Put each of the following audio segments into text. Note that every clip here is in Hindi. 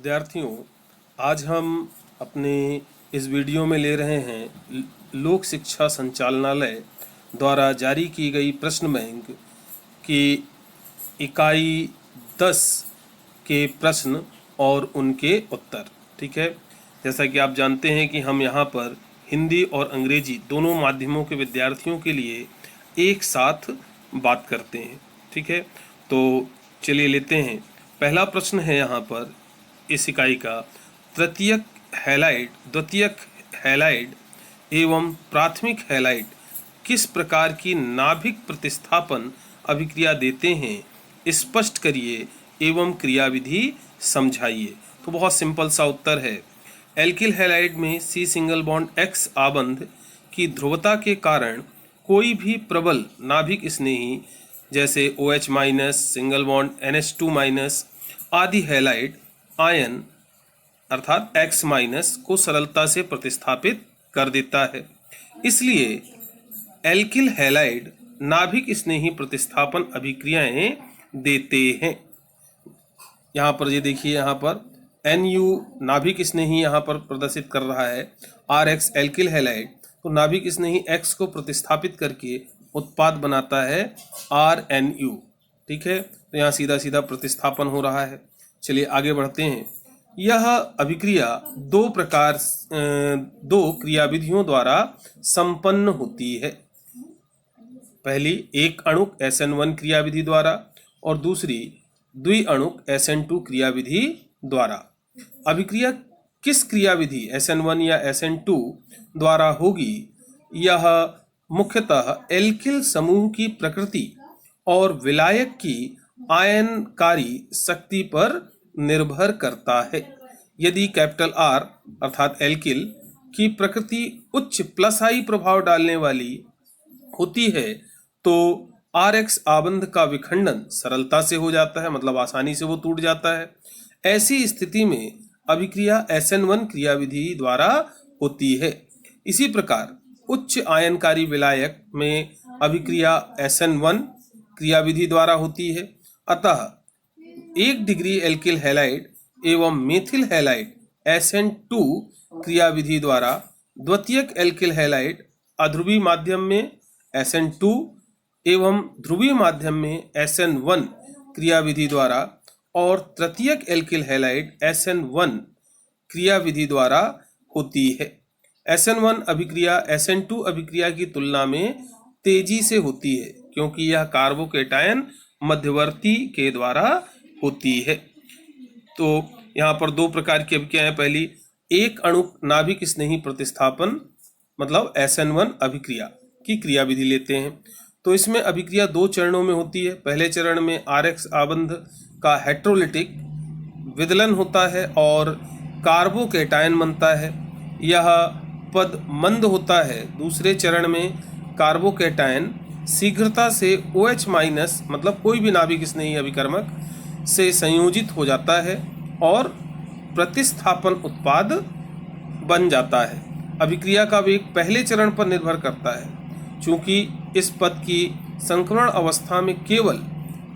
विद्यार्थियों, आज हम अपने इस वीडियो में ले रहे हैं लोक शिक्षा संचालनालय द्वारा जारी की गई प्रश्न बैंक की इकाई 10 के प्रश्न और उनके उत्तर। ठीक है, जैसा कि आप जानते हैं कि हम यहाँ पर हिंदी और अंग्रेजी दोनों माध्यमों के विद्यार्थियों के लिए एक साथ बात करते हैं। ठीक है, तो चलिए लेते हैं। पहला प्रश्न है यहाँ पर इस इकाई का, तृतीयक हैलाइड, द्वितीयक हैलाइड एवं प्राथमिक हैलाइड किस प्रकार की नाभिक प्रतिस्थापन अभिक्रिया देते हैं, स्पष्ट करिए एवं क्रियाविधि समझाइए। तो बहुत सिंपल सा उत्तर है। एल्किल हैलाइड में C सिंगल बॉन्ड X आबंध की ध्रुवता के कारण कोई भी प्रबल नाभिक स्नेही जैसे OH minus, single bond NH2 आदि हैलाइड आयन अर्थात X माइनस को सरलता से प्रतिस्थापित कर देता है। इसलिए एल्किल हैलाइड नाभिक स्नेही प्रतिस्थापन अभिक्रियाएं देते हैं। यहाँ पर ये देखिए, यहाँ पर Nu नाभिक स्नेही यहाँ पर प्रदर्शित कर रहा है RX एल्किल हैलाइड, तो नाभिक स्नेही X को प्रतिस्थापित करके उत्पाद बनाता है RNU। ठीक है, तो यहाँ सीधा सीधा प्रतिस्थापन हो रहा है। चलिए आगे बढ़ते हैं। यह अभिक्रिया दो क्रियाविधियों द्वारा संपन्न होती है। पहली एक अणुक SN1 क्रियाविधि द्वारा और दूसरी द्विअणुक SN2 क्रियाविधि द्वारा। अभिक्रिया किस क्रियाविधि SN1 या SN2 द्वारा होगी, यह मुख्यतः एल्किल समूह की प्रकृति और विलायक की आयनकारी शक्ति पर निर्भर करता है। यदि कैपिटल R अर्थात एल्किल की प्रकृति उच्च +I प्रभाव डालने वाली होती है तो RX आबंध का विखंडन सरलता से हो जाता है, मतलब आसानी से वो टूट जाता है। ऐसी स्थिति में अभिक्रिया SN1 क्रियाविधि द्वारा होती है। इसी प्रकार उच्च आयनकारी विलायक में अभिक्रिया SN1 क्रियाविधि द्वारा होती है। अतः 1 डिग्री एल्किल हैलाइड एवं मेथिल हैलाइड SN2 क्रियाविधि द्वारा, द्वितीयक एल्किल हैलाइड अध्रुवी माध्यम में SN2 एवं ध्रुवीय माध्यम में SN1 क्रियाविधि द्वारा और तृतीयक एल्किल हैलाइड SN1 क्रियाविधि द्वारा होती है। SN1 अभिक्रिया SN2 अभिक्रिया की तुलना में तेजी से होती है क्योंकि यह कार्बोकेटायन मध्यवर्ती के द्वारा होती है। तो यहाँ पर दो प्रकार की अभिक्रिया है। पहली एक अणुक नाभिक स्नेही प्रतिस्थापन मतलब SN1 अभिक्रिया की क्रियाविधि लेते हैं। तो इसमें अभिक्रिया 2 चरणों में होती है। पहले चरण में RX आबंध का हेट्रोलिटिक विदलन होता है और कार्बोकेटायन बनता है। यह पद मंद होता है। दूसरे चरण में कार्बोकेटायन शीघ्रता से OH माइनस मतलब कोई भी नाभिक स्नेही अभिकर्मक से संयोजित हो जाता है और प्रतिस्थापन उत्पाद बन जाता है। अभिक्रिया का वेग पहले चरण पर निर्भर करता है। चूंकि इस पद की संक्रमण अवस्था में केवल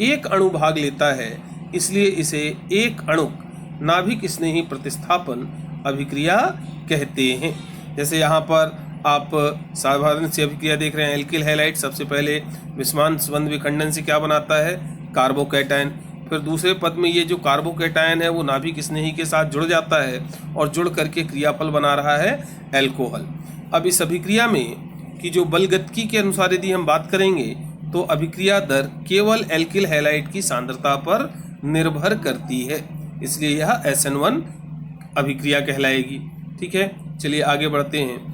एक अणु भाग लेता है, इसलिए इसे एक अणुक नाभिक स्नेही प्रतिस्थापन अभिक्रिया कहते हैं। जैसे यहाँ पर आप साधारण सी अभिक्रिया देख रहे हैं। एल्किल हैलाइड सबसे पहले विषमान बंध विखंडन से क्या बनाता है, कार्बोकेटायन। फिर दूसरे पद में ये जो कार्बोकेटायन है वो नाभिक स्नेही के साथ जुड़ जाता है और जुड़ करके क्रियाफल बना रहा है एल्कोहल। अब इस अभिक्रिया में की जो बलगतिकी के अनुसार यदि हम बात करेंगे तो अभिक्रिया दर केवल एल्किल हैलाइड की सांद्रता पर निर्भर करती है, इसलिए यह SN1 अभिक्रिया कहलाएगी। ठीक है, चलिए आगे बढ़ते हैं।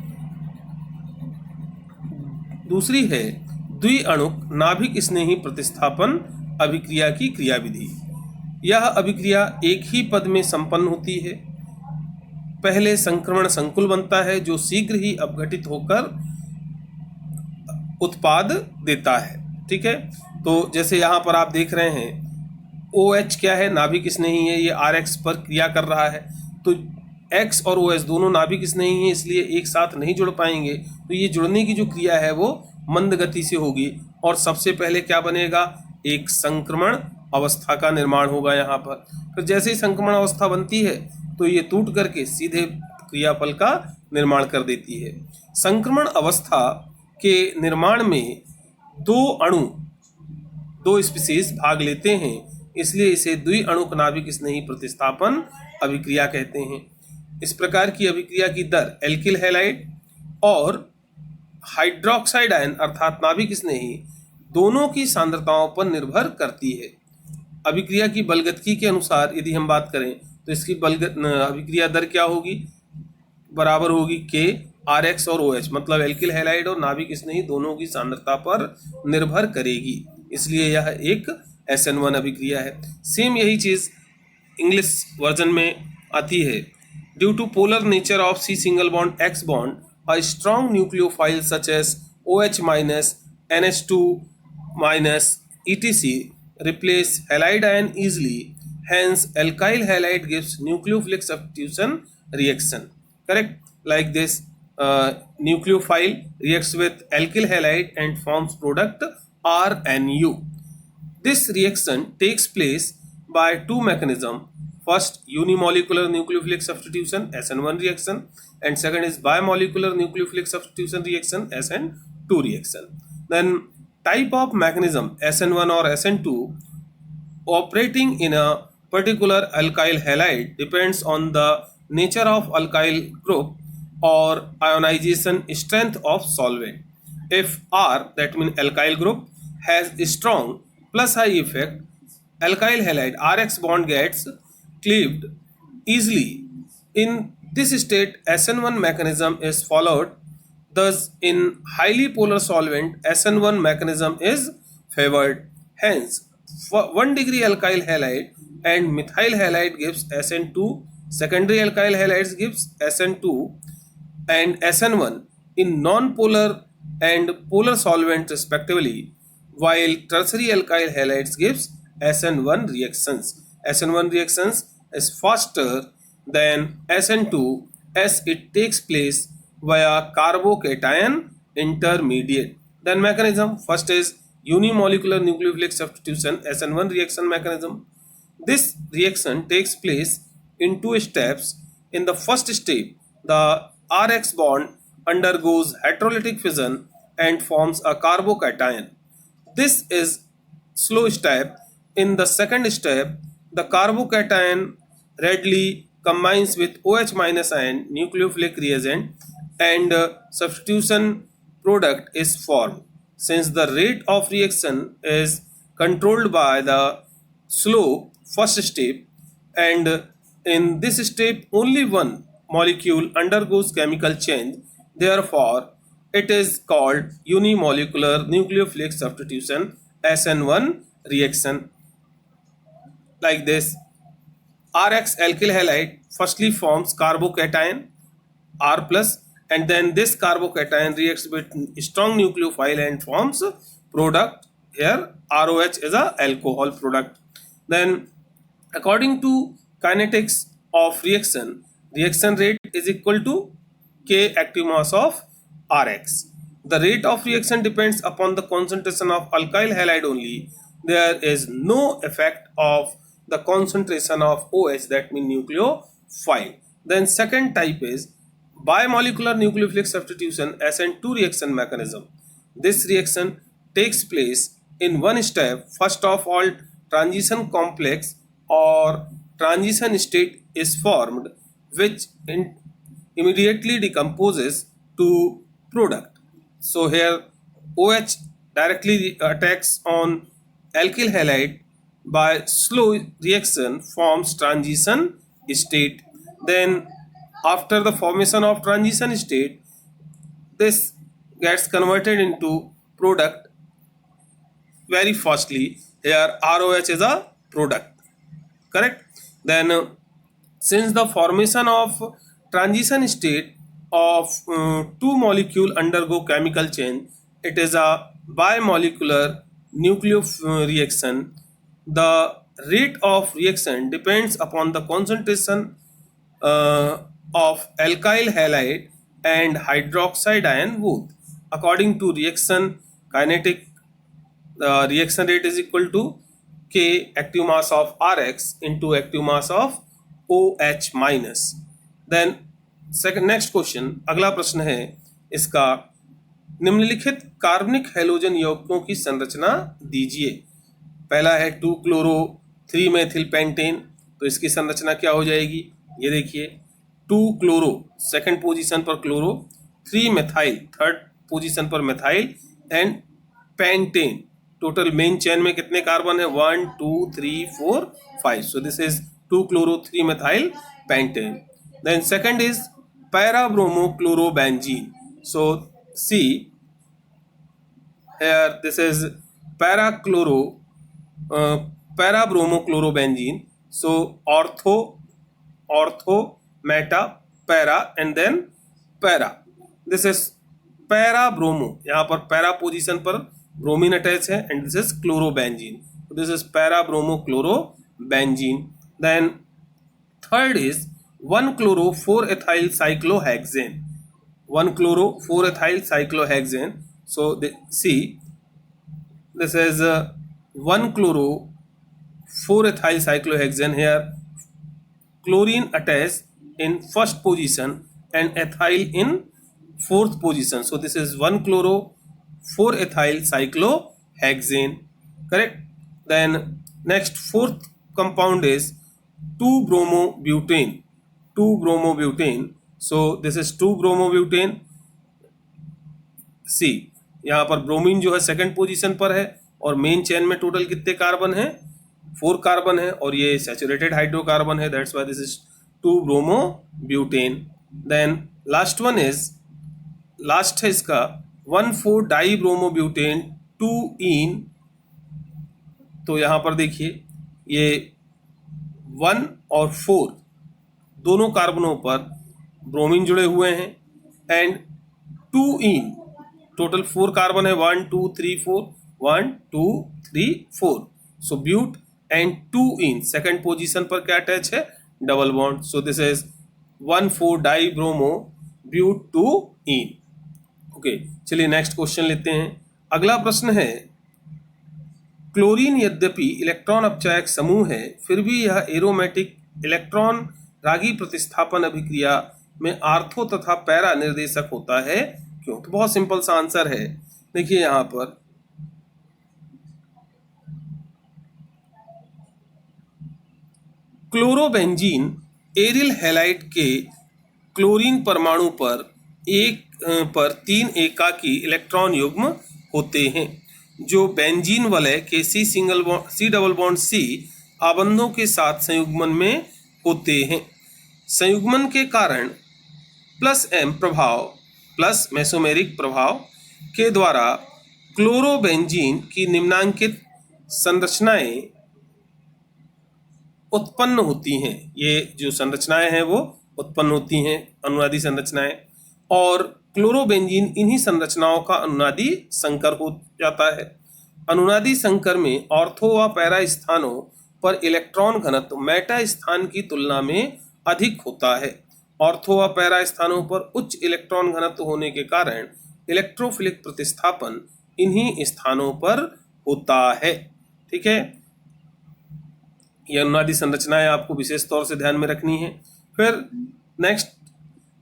दूसरी है द्विअणुक नाभिक स्नेही प्रतिस्थापन अभिक्रिया की क्रियाविधि। यह अभिक्रिया एक ही पद में संपन्न होती है। पहले संक्रमण संकुल बनता है जो शीघ्र ही अपघटित होकर उत्पाद देता है। ठीक है, तो जैसे यहाँ पर आप देख रहे हैं OH क्या है, नाभिक स्नेही है, ये RX पर क्रिया कर रहा है। तो X और OH दोनों नाभिक स्नेही हैं, इसलिए एक साथ नहीं जुड़ पाएंगे। तो ये जुड़ने की जो क्रिया है वो मंद गति से होगी और सबसे पहले क्या बनेगा, एक संक्रमण अवस्था का निर्माण होगा यहाँ पर। फिर जैसे ही संक्रमण अवस्था बनती है तो ये टूट करके सीधे क्रियाफल का निर्माण कर देती है। संक्रमण अवस्था के निर्माण में दो स्पीसीज भाग लेते हैं, इसलिए इसे द्विअणुक नाभिक स्नेही प्रतिस्थापन अभिक्रिया कहते हैं। इस प्रकार की अभिक्रिया की दर एल्किल हैलाइड और हाइड्रोक्साइड आयन अर्थात नाभिक स्नेही दोनों की सांद्रताओं पर निर्भर करती है। अभिक्रिया की बलगतिकी के अनुसार यदि हम बात करें तो इसकी अभिक्रिया दर क्या होगी, बराबर होगी के आर एक्स और ओ एच, मतलब एल्किल हैलाइड और नाभिक स्नेही दोनों की सांद्रता पर निर्भर करेगी, इसलिए यह एक SN1 अभिक्रिया है। सेम यही चीज इंग्लिश वर्जन में आती है। Due to polar nature of C single bond X bond, a strong nucleophile such as OH minus, NH2 minus, etc. replace halide ion easily. Hence, alkyl halide gives nucleophilic substitution reaction. Correct? Like this, nucleophile reacts with alkyl halide and forms product RNU. This reaction takes place by two mechanisms. First, unimolecular nucleophilic substitution SN1 reaction, and second is bimolecular nucleophilic substitution reaction SN2 reaction. Then type of mechanism SN1 or SN2 operating in a particular alkyl halide depends on the nature of alkyl group or ionization strength of solvent. If R, that means alkyl group, has strong plus high effect, alkyl halide RX bond gets cleaved easily. In this state, SN1 mechanism is followed. Thus, in highly polar solvent, SN1 mechanism is favored. Hence, 1 degree alkyl halide and methyl halide gives SN2, secondary alkyl halides gives SN2 and SN1 in non-polar and polar solvent respectively, while tertiary alkyl halides gives SN1 reactions. SN1 reactions is faster than SN2 as it takes place via carbocation intermediate. Then mechanism, first is unimolecular nucleophilic substitution SN1 reaction mechanism. This reaction takes place in two steps. In the first step, the RX bond undergoes heterolytic fission and forms a carbocation. This is slow step. In the second step, the carbocation readily combines with OH minus ion nucleophilic reagent and substitution product is formed. Since the rate of reaction is controlled by the slow first step, and in this step only one molecule undergoes chemical change, therefore it is called unimolecular nucleophilic substitution SN1 reaction. Like this, RX alkyl halide firstly forms carbocation R plus, and then this carbocation reacts with strong nucleophile and forms product. Here ROH is a alcohol product. Then according to kinetics of reaction, reaction rate is equal to K active mass of Rx. The rate of reaction depends upon the concentration of alkyl halide only. There is no effect of the concentration of OH, that means nucleophile. Then second type is bimolecular nucleophilic substitution SN2 reaction mechanism. This reaction takes place in one step. First of all, transition complex or transition state is formed, which immediately decomposes to product. So here OH directly attacks on alkyl halide by slow reaction forms transition state. Then after the formation of transition state, this gets converted into product very fastly. Here ROH is a product. Correct? Then since the formation of transition state of two molecule undergo chemical change, it is a bimolecular nucleophilic reaction. The rate of reaction depends upon the concentration of alkyl halide and hydroxide ion both. According to reaction kinetic, the reaction rate is equal to K active mass of Rx into active mass of OH minus. Then next question, अगला प्रश्न है इसका, निम्नलिखित कार्बनिक हैलोजन यौगिकों की संरचना दीजिए। पहला है 2 क्लोरो 3 मेथिल पेंटेन, तो इसकी संरचना क्या हो जाएगी, ये देखिए 2 क्लोरो सेकंड पोजीशन पर क्लोरो, 3 मेथाइल थर्ड पोजीशन पर methyl and pentane. Total main chain में कितने कार्बन है, 1 2 3 4 5। So this is 2 chloro 3 methyl pentane. Then second is para bromo chlorobenzene. So see here this is para bromo chlorobenzene. So ortho meta para and then para, this is para bromo, यहाँ पर para पोजीशन पर ब्रोमीन अटैच है and this is chlorobenzene, so this is para bromo chlorobenzene. Then third is 1 chloro 4 ethyl cyclohexane, 1 chloro 4 ethyl cyclohexane. So see, this is 1 chloro 4 ethyl cyclohexane. Here chlorine attached in first position and ethyl in fourth position. So this is 1 chloro 4 ethyl cyclohexane, correct. Then next fourth compound is 2 bromobutane, 2 bromobutane. So this is 2 bromobutane. सी यहाँ पर ब्रोमीन जो है सेकंड पोजीशन पर है और मेन चेन में टोटल कितने कार्बन है, 4 कार्बन है और ये सैचुरेटेड हाइड्रोकार्बन है, that's why this is 2 bromobutane. Then last one is, last है इसका 1,4 डाई ब्रोमोब्यूटेन 2 इन. तो यहाँ पर देखिए ये 1 और 4 दोनों कार्बनों पर ब्रोमीन जुड़े हुए हैं एंड 2 इन, टोटल 4 कार्बन है, 1 2 3 4, 1 2 3 4. So but and 2 ene second position पर क्या अटैच है, double bond. So this is 1,4 di bromo but 2 ene. Okay, चलिए नेक्स्ट क्वेश्चन लेते हैं. अगला प्रश्न है, क्लोरीन यद्यपि इलेक्ट्रॉन अपचायक समूह है फिर भी यह एरोमेटिक इलेक्ट्रॉन रागी प्रतिस्थापन अभिक्रिया में आर्थो तथा पैरा निर्देशक होता है, क्यों? तो बहुत सिंपल सा आंसर है. देखिए यहाँ पर क्लोरोबेंजीन एरिल हैलाइड के क्लोरीन परमाणु पर 3 एकाकी इलेक्ट्रॉन युग्म होते हैं जो बेंजीन वलय के सी डबल बॉन्ड सी आबंधों के साथ संयुग्मन में होते हैं. संयुग्मन के कारण प्लस एम प्रभाव प्लस मेसोमेरिक प्रभाव के द्वारा क्लोरोबेंजीन की निम्नांकित संरचनाएं उत्पन्न होती हैं. ये जो संरचनाएं हैं वो उत्पन्न होती हैं, अनुनादी संरचनाएं, और क्लोरोबेंजीन इन्हीं संरचनाओं का अनुनादी संकर हो जाता है. अनुनादी संकर में ऑर्थो व पैरा स्थानों पर इलेक्ट्रॉन घनत्व मेटा स्थान की तुलना में अधिक होता है. ऑर्थो व पैरा स्थानों पर उच्च इलेक्ट्रॉन घनत्व होने के कारण इलेक्ट्रोफिलिक प्रतिस्थापन इन्हीं स्थानों पर होता है. ठीक है, ये अनुनादी संरचनाएं आपको विशेष तौर से ध्यान में रखनी है. फिर नेक्स्ट,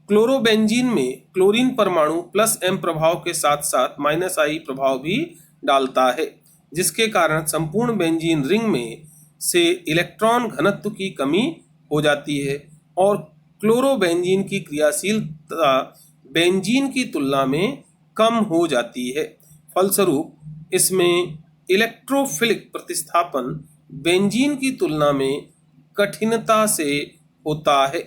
क्लोरोबेंजीन में क्लोरीन परमाणु प्लस एम प्रभाव के साथ साथ माइनस आई प्रभाव भी डालता है, जिसके कारण संपूर्ण बेंजीन रिंग में से इलेक्ट्रॉन घनत्व की कमी हो जाती है और क्लोरोबेंजीन की क्रियाशीलता बेंजीन की तुलना में कम हो जाती है. फलस्वरूप इसमें इलेक्ट्रोफिलिक प्रतिस्थापन बेंजीन की तुलना में कठिनता से होता है,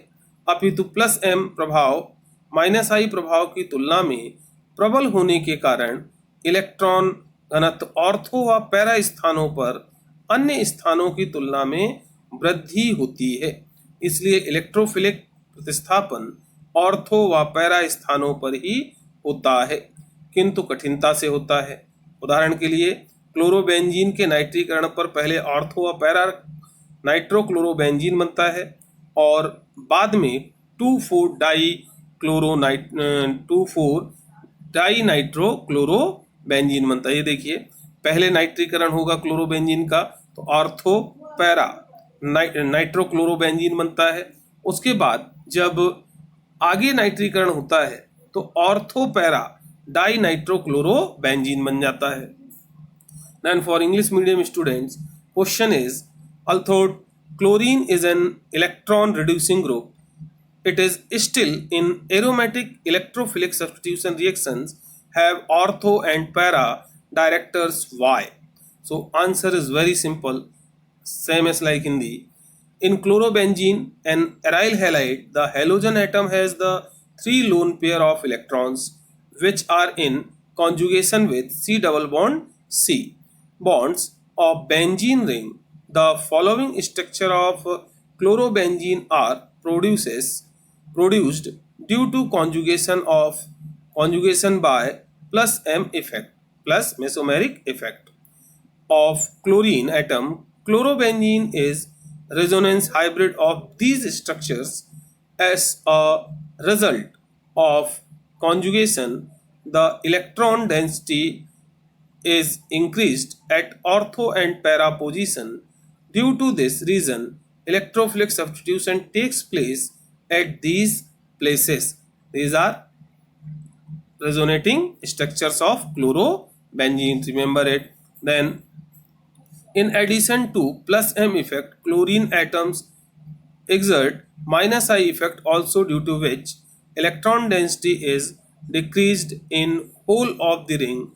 अपितु प्लस एम प्रभाव माइनस आई प्रभाव की तुलना में प्रबल होने के कारण इलेक्ट्रॉन घनत्व ऑर्थो व पैरा स्थानों पर अन्य स्थानों की तुलना में वृद्धि होती है. इसलिए इलेक्ट्रोफिलिक प्रतिस्थापन ऑर्थो व पैरा स्थानों पर ही होता है, किंतु कठिनता से होता है. उदाहरण के लिए क्लोरोबेंजीन के नाइट्रीकरण पर पहले ऑर्थो व पैरा नाइट्रोक्लोरोबेंजीन बनता है और बाद में 2,4 डाई नाइट्रोक्लोरोबेंजीन बनता है. ये देखिए, पहले नाइट्रीकरण होगा क्लोरोबेंजीन का तो ऑर्थो पैरा नाइट्रोक्लोरोबेंजीन बनता है। उसके बाद जब आगे नाइट्रीकरण होता है तो ऑर्थो पैरा डाई नाइट्रोक्लोरोबेंजीन बन जाता है। Then for English medium students, question is, although chlorine is an electron reducing group, it is still in aromatic electrophilic substitution reactions have ortho and para directors. Why? So answer is very simple, same as like in the in chlorobenzene, an aryl halide, the halogen atom has the 3 lone pair of electrons which are in conjugation with C double bond C bonds of benzene ring. The following structure of chlorobenzene are produced due to conjugation by plus M effect plus mesomeric effect of chlorine atom. Chlorobenzene is resonance hybrid of these structures. As a result of conjugation, the electron density is increased at ortho and para position. Due to this reason, electrophilic substitution takes place at these places. These are resonating structures of chlorobenzene. Remember it. Then, in addition to plus M effect, chlorine atoms exert minus I effect also, due to which electron density is decreased in whole of the ring.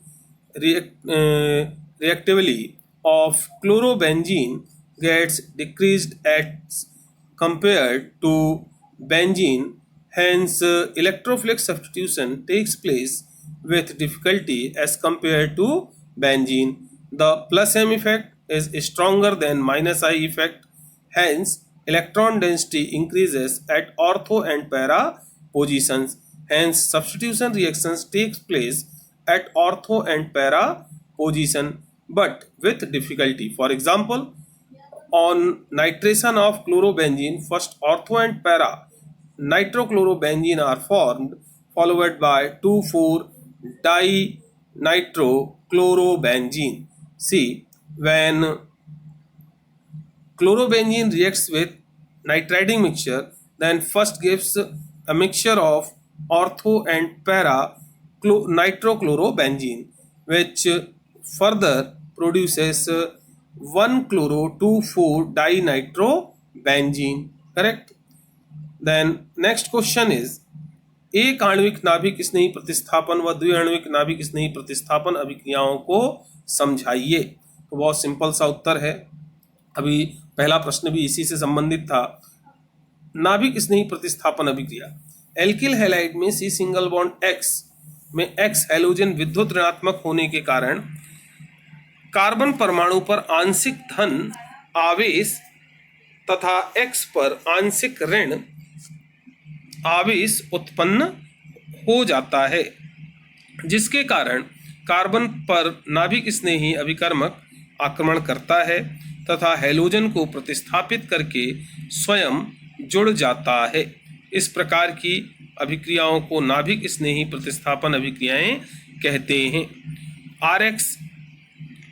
Reactivity of chlorobenzene gets decreased as compared to benzene. Hence, electrophilic substitution takes place with difficulty as compared to benzene. The plus M effect is stronger than minus I effect. Hence, electron density increases at ortho and para positions. Hence, substitution reactions takes place at ortho and para position but with difficulty. For example, on nitration of chlorobenzene, first ortho and para nitrochlorobenzene are formed, followed by 2,4-dinitrochlorobenzene. See, when chlorobenzene reacts with nitriding mixture, then first gives a mixture of ortho and para nitrochlorobenzene, which further produces 1-chloro-2,4-dinitrobenzene. Correct? Then next question is, एक आणविक नाभिक स्नेही प्रतिस्थापन व द्विआण्विक नाभिक स्नेही प्रतिस्थापन अभिक्रियाओं को समझाइए। तो बहुत सिंपल सा उत्तर है। अभी पहला प्रश्न भी इसी से संबंधित था। नाभिक स्नेही प्रतिस्थापन अभिक्रिया, एल्किल हैलाइड में C सिंगल बॉन्ड X में X हैलोजन विद्युत ऋणात्मक होने के कारण कार्बन परमाणु पर आंशिक धन आवेश तथा X पर आंशिक ऋण आवेश उत्पन्न हो जाता है, जिसके कारण कार्बन पर नाभिक स्नेही अभिकर्मक आक्रमण करता है तथा हैलोजन को प्रतिस्थापित करके स्वयं जुड़ जाता है। इस प्रकार की अभिक्रियाओं को नाभिक स्नेही प्रतिस्थापन अभिक्रियाएं कहते हैं। RX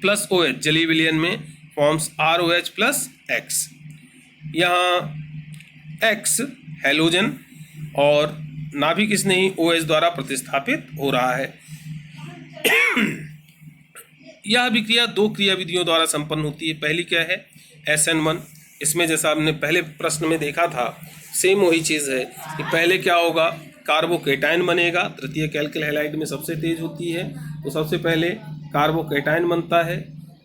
प्लस OH जलीय विलयन में फॉर्म्स ROH प्लस X। यहाँ X हैलोजन और नाभिक स्नेही OH द्वारा प्रतिस्थापित हो रहा है। यह अभिक्रिया दो क्रिया विधियों द्वारा संपन्न होती है। पहली क्या है? SN1। इसमें जैसा आपने पहले प्रश्न में देखा था, सेम वही चीज़ है कि पहले क्या होगा, कार्बोकेटायन बनेगा। तृतीयक एल्किल हैलाइड में सबसे तेज होती है, तो सबसे पहले कार्बोकेटायन बनता है।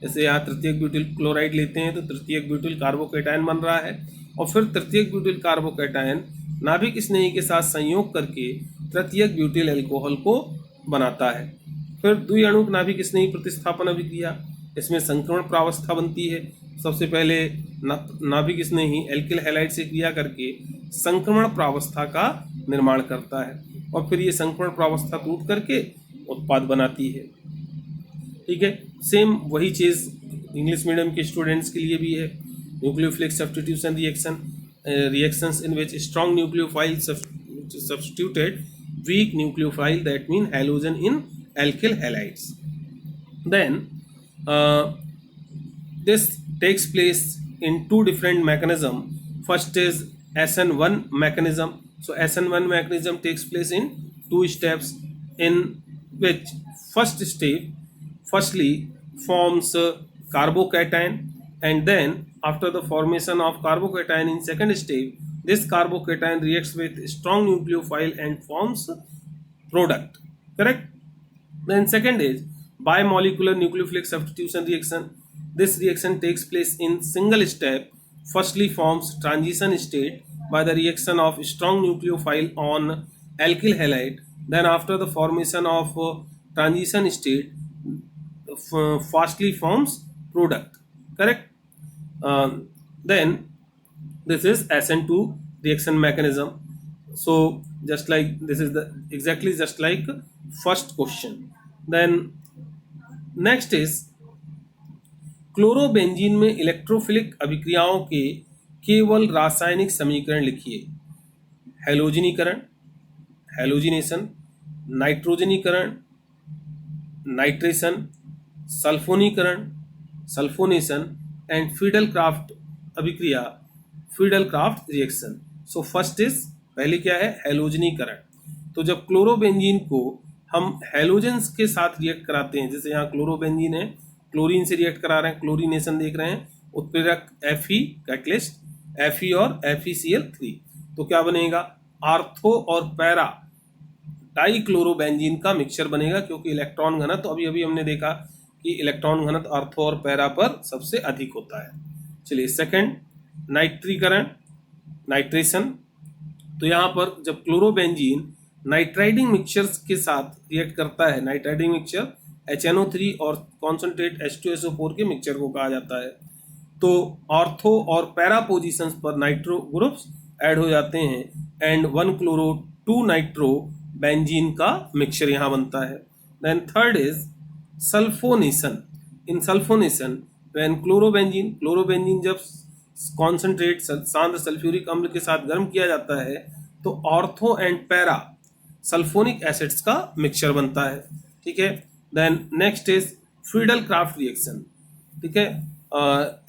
जैसे यहाँ तृतीयक ब्यूटिल क्लोराइड लेते हैं तो तृतीयक ब्यूटिल कार्बोकेटायन बन रहा है, और फिर तृतीयक ब्यूटिल कार्बोकेटायन नाभिक स्नेही के साथ संयोग करके तृतीयक ब्यूटिल एल्कोहल को बनाता है। फिर द्विअणुक नाभिक स्नेही प्रतिस्थापन अभिक्रिया, इसमें संक्रमण प्रावस्था बनती है। सबसे पहले नाभिक स्नेही एल्किल हैलाइड से क्रिया करके संक्रमण प्रावस्था का निर्माण करता है, और फिर ये संक्रमण प्रावस्था टूट करके उत्पाद बनाती है। ठीक है, सेम वही चीज़ इंग्लिश मीडियम के स्टूडेंट्स के लिए भी है। Nucleophilic substitution reactions in which strong nucleophile substituted weak nucleophile, that mean halogen in alkyl halides. Then this takes place in two different mechanism. First is SN1 mechanism. So SN1 mechanism takes place in two steps, in which first step firstly forms carbocation, and then after the formation of carbocation in second step, this carbocation reacts with strong nucleophile and forms product. Correct? Then second is bimolecular nucleophilic substitution reaction. This reaction takes place in single step. Firstly forms transition state by the reaction of strong nucleophile on alkyl halide. Then after the formation of transition state, fastly forms product. Correct? Then this is SN2 reaction mechanism. So just like this is the exactly just like first question. Then next is chlorobenzene में इलेक्ट्रोफिलिक अभिक्रियाओं के केवल रासायनिक समीकरण लिखिए। हैलोजनीकरण, हैलोजिनेशन, नाइट्रोजनीकरण, नाइट्रेशन, सल्फोनीकरण, सल्फोनेशन एंड फिडल-क्राफ्ट अभिक्रिया, Friedel Crafts reaction. So first is पहले क्या है, हैलोजनीकरण। तो जब क्लोरोबेंजीन को हम हैलोजेंस के साथ रिएक्ट कराते हैं, जैसे यहाँ क्लोरोबेंजीन है, क्लोरीन से रिएक्ट करा रहे हैं, क्लोरीनेशन देख रहे हैं, उत्प्रेरक Fe कैटलिस्ट Fe और FeCl3, तो क्या बनेगा, आर्थो और पैरा डाइक्लोरोबेंजीन का मिक्सचर बनेगा, क्योंकि इलेक्ट्रॉन घनत्व अभी अभी हमने देखा कि इलेक्ट्रॉन घनत्व आर्थो और पैरा पर सबसे अधिक होता है। चलिए सेकंड, नाइट्रीकरण, नाइट्रेशन। तो यहाँ पर जब क्लोरोबेंजीन नाइट्राइडिंग मिक्सचर्स के साथ रिएक्ट करता है, नाइट्राइडिंग मिक्सचर HNO3 और कॉन्सेंट्रेट H2SO4 के मिक्सचर को कहा जाता है, तो ऑर्थो और पैरा पोजीशंस पर नाइट्रो ग्रुप्स ऐड हो जाते हैं एंड 1-क्लोरो 2-नाइट्रो बेंजीन का मिक्सचर यहाँ बनता है। Then third is sulphonation. In sulphonation when chlorobenzene जब कॉन्सेंट्रेट सांद्र सल्फ्यूरिक अम्ल के साथ गर्म किया जाता है तो ortho and para sulphonic acids का मिक्सचर बनता है। ठीक है। Then next is Friedel Crafts reaction. ठीक है,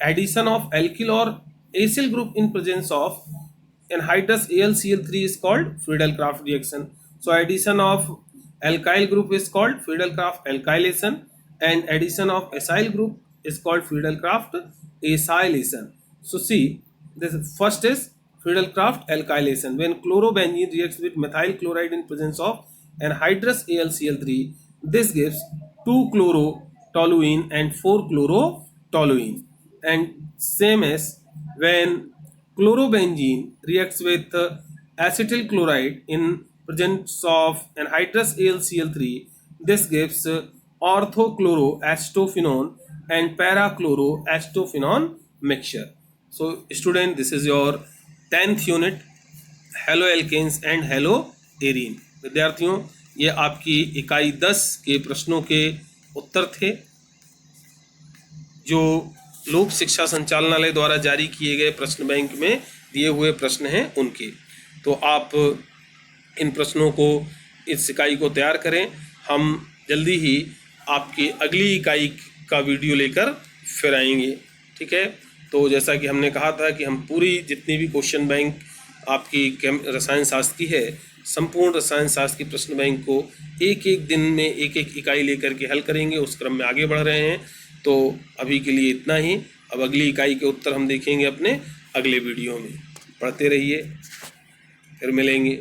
एडिशन ऑफ एल्किल और acyl group in presence of anhydrous AlCl3 is called fiddle-craft reaction. So addition of alkyl group is called fiddle-craft alkylation and addition of acyl group is called fiddle-craft acylation. So see, this first is fiddle-craft alkylation. When chlorobenzene reacts with methyl chloride in presence of anhydrous AlCl3, this gives 2-chlorotoluene and 4-chlorotoluene. And same as when chlorobenzene reacts with acetyl chloride in presence of anhydrous AlCl3, this gives orthochloroacetophenone and parachloroacetophenone mixture. So student, this is your 10th unit, haloalkanes and haloarine. विद्यार्थियों, ये आपकी इकाई 10 के प्रश्नों के उत्तर थे जो लोक शिक्षा संचालनालय द्वारा जारी किए गए प्रश्न बैंक में दिए हुए प्रश्न हैं उनके। तो आप इन प्रश्नों को, इस इकाई को तैयार करें। हम जल्दी ही आपकी अगली इकाई का वीडियो लेकर फिर आएंगे। ठीक है। तो जैसा कि हमने कहा था कि हम पूरी जितनी भी क्वेश्चन बैंक आपकी रसायन शास्त्र की है, संपूर्ण रसायन शास्त्र की प्रश्न बैंक को एक एक दिन में एक एक इकाई लेकर के हल करेंगे। उस क्रम में आगे बढ़ रहे हैं। तो अभी के लिए इतना ही। अब अगली इकाई के उत्तर हम देखेंगे अपने अगले वीडियो में। पढ़ते रहिए, फिर मिलेंगे।